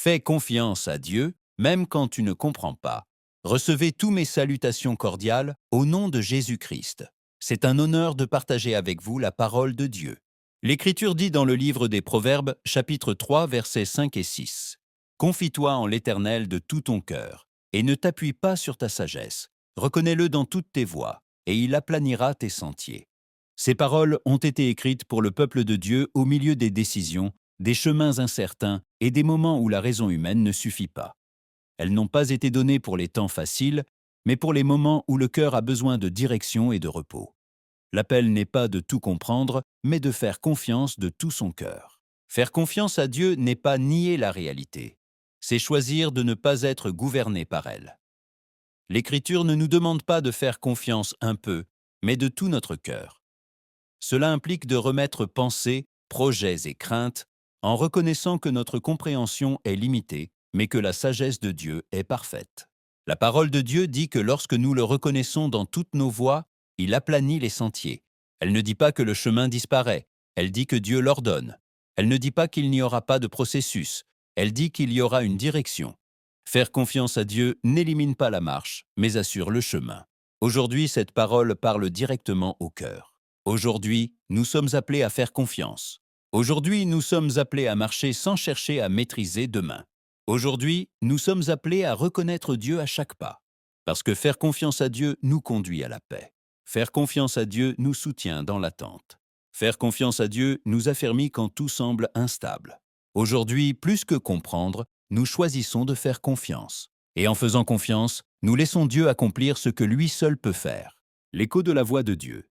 Fais confiance à Dieu, même quand tu ne comprends pas. Recevez tous mes salutations cordiales au nom de Jésus-Christ. C'est un honneur de partager avec vous la parole de Dieu. L'Écriture dit dans le livre des Proverbes, chapitre 3, versets 5 et 6. « Confie-toi en l'Éternel de tout ton cœur, et ne t'appuie pas sur ta sagesse. Reconnais-le dans toutes tes voies, et il aplanira tes sentiers. » Ces paroles ont été écrites pour le peuple de Dieu au milieu des décisions, des chemins incertains et des moments où la raison humaine ne suffit pas. Elles n'ont pas été données pour les temps faciles, mais pour les moments où le cœur a besoin de direction et de repos. L'appel n'est pas de tout comprendre, mais de faire confiance de tout son cœur. Faire confiance à Dieu n'est pas nier la réalité, c'est choisir de ne pas être gouverné par elle. L'Écriture ne nous demande pas de faire confiance un peu, mais de tout notre cœur. Cela implique de remettre pensées, projets et craintes en reconnaissant que notre compréhension est limitée, mais que la sagesse de Dieu est parfaite. La parole de Dieu dit que lorsque nous le reconnaissons dans toutes nos voies, il aplanit les sentiers. Elle ne dit pas que le chemin disparaît, elle dit que Dieu l'ordonne. Elle ne dit pas qu'il n'y aura pas de processus, elle dit qu'il y aura une direction. Faire confiance à Dieu n'élimine pas la marche, mais assure le chemin. Aujourd'hui, cette parole parle directement au cœur. Aujourd'hui, nous sommes appelés à faire confiance. Aujourd'hui, nous sommes appelés à marcher sans chercher à maîtriser demain. Aujourd'hui, nous sommes appelés à reconnaître Dieu à chaque pas. Parce que faire confiance à Dieu nous conduit à la paix. Faire confiance à Dieu nous soutient dans l'attente. Faire confiance à Dieu nous affermit quand tout semble instable. Aujourd'hui, plus que comprendre, nous choisissons de faire confiance. Et en faisant confiance, nous laissons Dieu accomplir ce que lui seul peut faire. L'écho de la voix de Dieu.